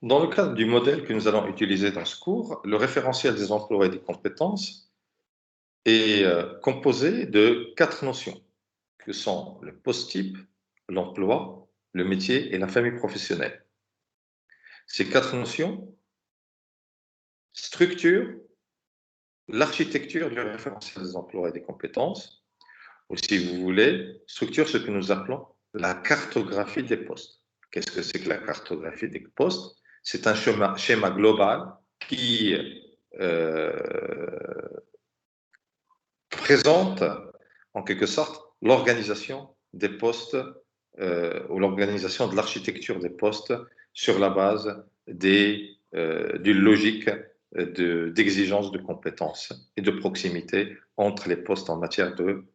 Dans le cadre du modèle que nous allons utiliser dans ce cours, le référentiel des emplois et des compétences est composé de 4 notions, que sont le post-type, l'emploi, le métier et la famille professionnelle. Ces 4 notions structurent l'architecture du référentiel des emplois et des compétences, ou si vous voulez, structurent ce que nous appelons la cartographie des postes. Qu'est-ce que c'est que la cartographie des postes? C'est un schéma global qui présente en quelque sorte l'organisation des postes ou l'organisation de l'architecture des postes sur la base d'une logique d'exigence de compétences et de proximité entre les postes en matière de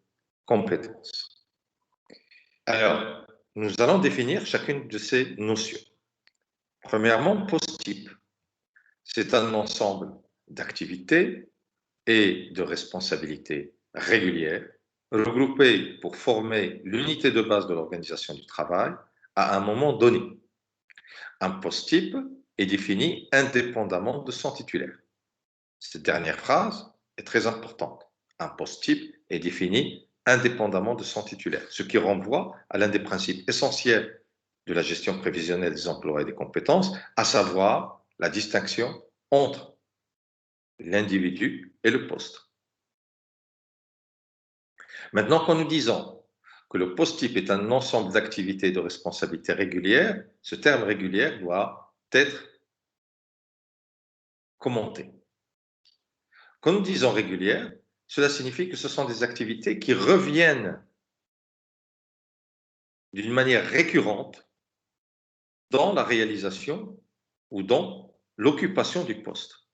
compétences. Alors, nous allons définir chacune de ces notions. Premièrement, post-type. C'est un ensemble d'activités et de responsabilités régulières, regroupées pour former l'unité de base de l'organisation du travail à un moment donné. Un post-type est défini indépendamment de son titulaire. Cette dernière phrase est très importante. Un post-type est défini indépendamment de son titulaire, ce qui renvoie à l'un des principes essentiels de la gestion prévisionnelle des emplois et des compétences, à savoir la distinction entre l'individu et le poste. Maintenant, quand nous disons que le post-type est un ensemble d'activités et de responsabilités régulières, ce terme régulière doit être commenté. Quand nous disons régulière, cela signifie que ce sont des activités qui reviennent d'une manière récurrente dans la réalisation ou dans l'occupation du poste.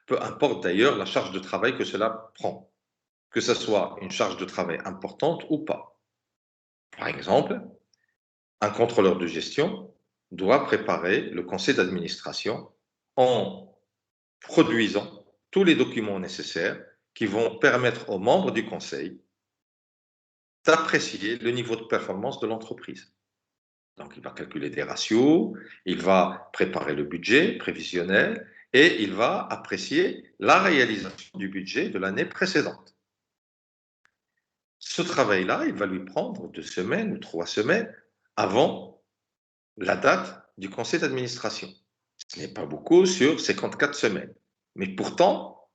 Peu importe d'ailleurs la charge de travail que cela prend, que ce soit une charge de travail importante ou pas. Par exemple, un contrôleur de gestion doit préparer le conseil d'administration en produisant tous les documents nécessaires qui vont permettre aux membres du conseil d'apprécier le niveau de performance de l'entreprise. Donc, il va calculer des ratios, il va préparer le budget prévisionnel et il va apprécier la réalisation du budget de l'année précédente. Ce travail-là, il va lui prendre 2 semaines ou 3 semaines avant la date du conseil d'administration. Ce n'est pas beaucoup sur 54 semaines. Mais pourtant,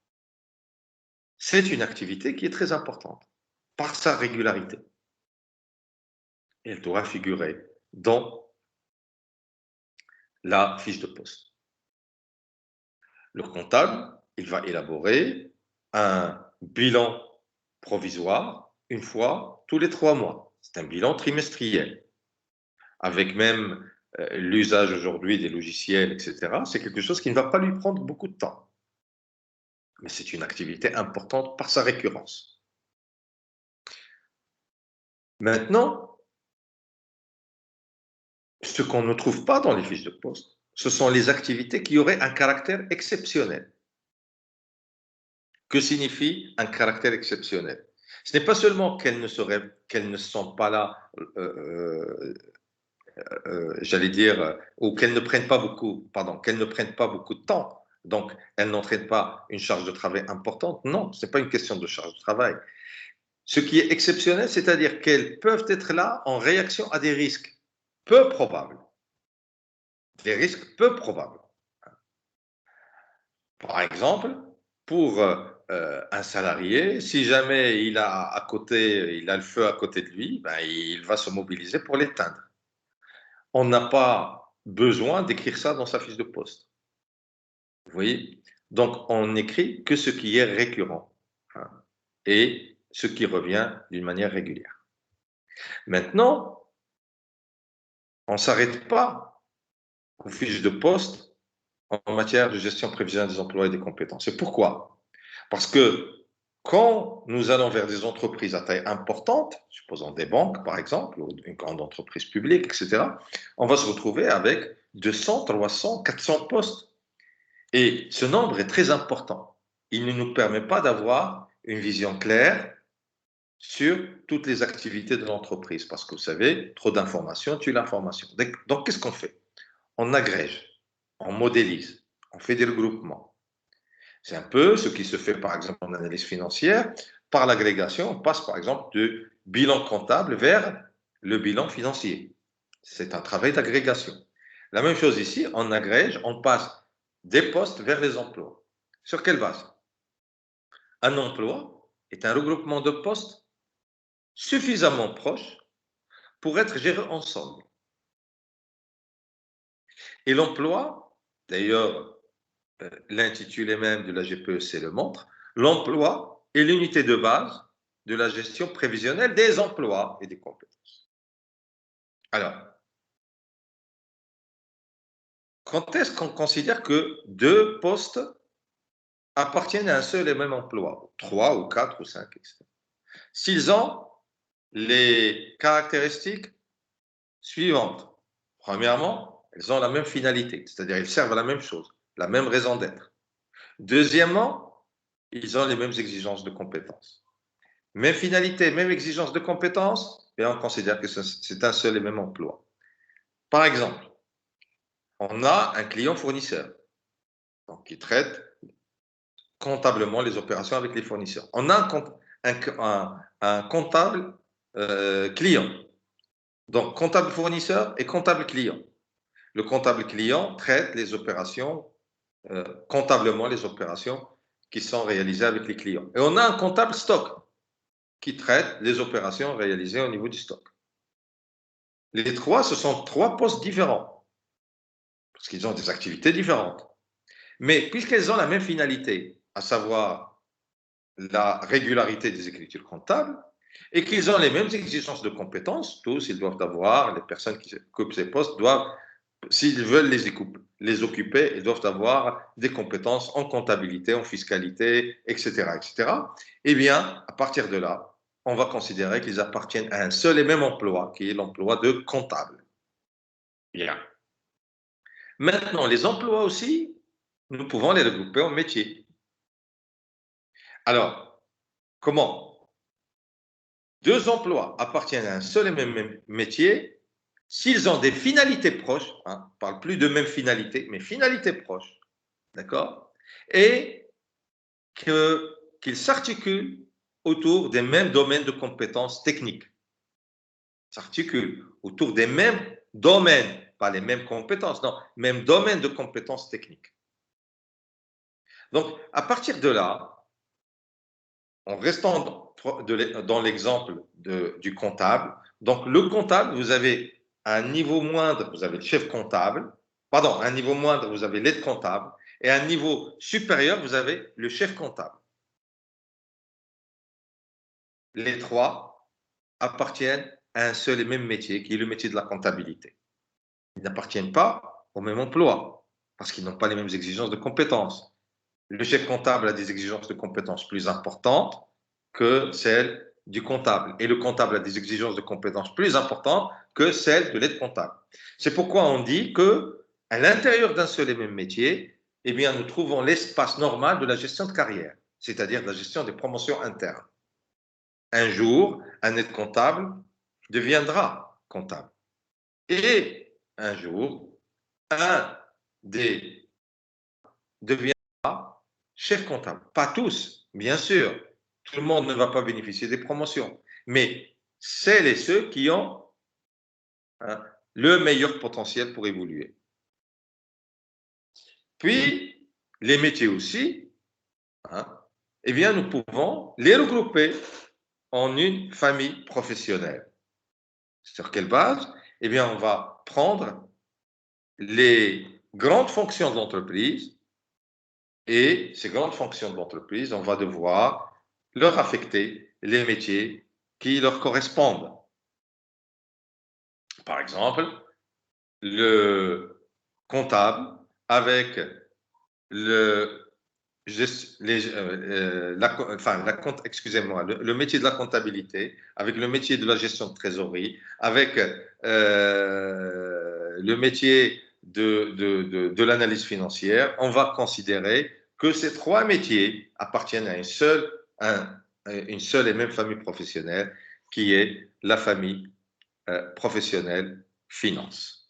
c'est une activité qui est très importante par sa régularité. Elle doit figurer dans la fiche de poste. Le comptable, il va élaborer un bilan provisoire une fois tous les 3 mois. C'est un bilan trimestriel. Avec même l'usage aujourd'hui des logiciels, etc., c'est quelque chose qui ne va pas lui prendre beaucoup de temps. Mais c'est une activité importante par sa récurrence. Maintenant, ce qu'on ne trouve pas dans les fiches de poste, ce sont les activités qui auraient un caractère exceptionnel. Que signifie un caractère exceptionnel? Ce n'est pas seulement qu'elles ne sont pas là, j'allais dire, ou qu'elles ne prennent pas beaucoup, pardon, qu'elles ne prennent pas beaucoup de temps. Donc, elles n'entraînent pas une charge de travail importante. Non, ce n'est pas une question de charge de travail. Ce qui est exceptionnel, c'est-à-dire qu'elles peuvent être là en réaction à des risques peu probables. Des risques peu probables. Par exemple, pour un salarié, si jamais il a à côté, il a le feu à côté de lui, ben, il va se mobiliser pour l'éteindre. On n'a pas besoin d'écrire ça dans sa fiche de poste. Vous voyez? Donc, on n'écrit que ce qui est récurrent, hein, et ce qui revient d'une manière régulière. Maintenant, on ne s'arrête pas aux fiches de poste en matière de gestion prévisionnelle des emplois et des compétences. Et pourquoi? Parce que quand nous allons vers des entreprises à taille importante, supposons des banques par exemple, ou une grande entreprise publique, etc., on va se retrouver avec 200, 300, 400 postes. Et ce nombre est très important. Il ne nous permet pas d'avoir une vision claire sur toutes les activités de l'entreprise. Parce que vous savez, trop d'informations tue l'information. Donc, qu'est-ce qu'on fait? On agrège. on modélise, on fait des regroupements. C'est un peu ce qui se fait par exemple en analyse financière. Par l'agrégation, on passe par exemple du bilan comptable vers le bilan financier. C'est un travail d'agrégation. La même chose ici, on agrège, on passe des postes vers les emplois. Sur quelle base? Un emploi est un regroupement de postes suffisamment proches pour être gérés ensemble. Et l'emploi, d'ailleurs, l'intitulé même de la GPEC le montre, l'emploi est l'unité de base de la gestion prévisionnelle des emplois et des compétences. Alors, quand est-ce qu'on considère que deux postes appartiennent à un seul et même emploi, 3 ou 4 ou 5, etc. S'ils ont les caractéristiques suivantes. Premièrement, elles ont la même finalité, c'est-à-dire ils servent à la même chose, la même raison d'être. Deuxièmement, ils ont les mêmes exigences de compétences. Même finalité, même exigence de compétences, et on considère que c'est un seul et même emploi. Par exemple, on a un client fournisseur donc, qui traite comptablement les opérations avec les fournisseurs. On a un comptable client. Donc, comptable fournisseur et comptable client. Le comptable client traite les opérations, comptablement les opérations qui sont réalisées avec les clients. Et on a un comptable stock qui traite les opérations réalisées au niveau du stock. Les trois, ce sont trois postes différents, parce qu'ils ont des activités différentes. Mais puisqu'elles ont la même finalité, à savoir la régularité des écritures comptables, et qu'ils ont les mêmes exigences de compétences, tous, ils doivent avoir, les personnes qui occupent ces postes doivent, s'ils veulent les occuper, ils doivent avoir des compétences en comptabilité, en fiscalité, etc., etc. Eh bien, à partir de là, on va considérer qu'ils appartiennent à un seul et même emploi, qui est l'emploi de comptable. Bien. Maintenant, les emplois aussi, nous pouvons les regrouper en métiers. Alors, comment? Deux emplois appartiennent à un seul et même métier s'ils ont des finalités proches, hein, on ne parle plus de même finalité, mais finalités proches, d'accord? Et qu'ils s'articulent autour des mêmes domaines de compétences techniques. S'articulent autour des mêmes domaines, pas les mêmes compétences, non, mêmes domaines de compétences techniques. Donc, à partir de là, en restant dans l'exemple du comptable, donc le comptable, vous avez à un niveau moindre, vous avez le chef comptable, pardon, à un niveau moindre, vous avez l'aide comptable, et à un niveau supérieur, vous avez le chef comptable. Les trois appartiennent à un seul et même métier, qui est le métier de la comptabilité. Ils n'appartiennent pas au même emploi, parce qu'ils n'ont pas les mêmes exigences de compétences. Le chef comptable a des exigences de compétences plus importantes que celles du comptable. Et le comptable a des exigences de compétences plus importantes que celles de l'aide comptable. C'est pourquoi on dit que à l'intérieur d'un seul et même métier, eh bien, nous trouvons l'espace normal de la gestion de carrière, c'est-à-dire de la gestion des promotions internes. Un jour, un aide comptable deviendra comptable. Et un jour, un des deviendra chef comptable. Pas tous, bien sûr. Tout le monde ne va pas bénéficier des promotions. Mais celles et ceux qui ont hein, le meilleur potentiel pour évoluer. Puis, les métiers aussi, hein, eh bien, nous pouvons les regrouper en une famille professionnelle. Sur quelle base? Eh bien, on va prendre les grandes fonctions de l'entreprise et ces grandes fonctions de l'entreprise, on va devoir leur affecter les métiers qui leur correspondent. Par exemple, le comptable avec le, excusez-moi, le métier de la comptabilité, avec le métier de la gestion de trésorerie, avec le métier de l'analyse financière, on va considérer que ces trois métiers appartiennent à une seule et même famille professionnelle, qui est la famille professionnelle finance.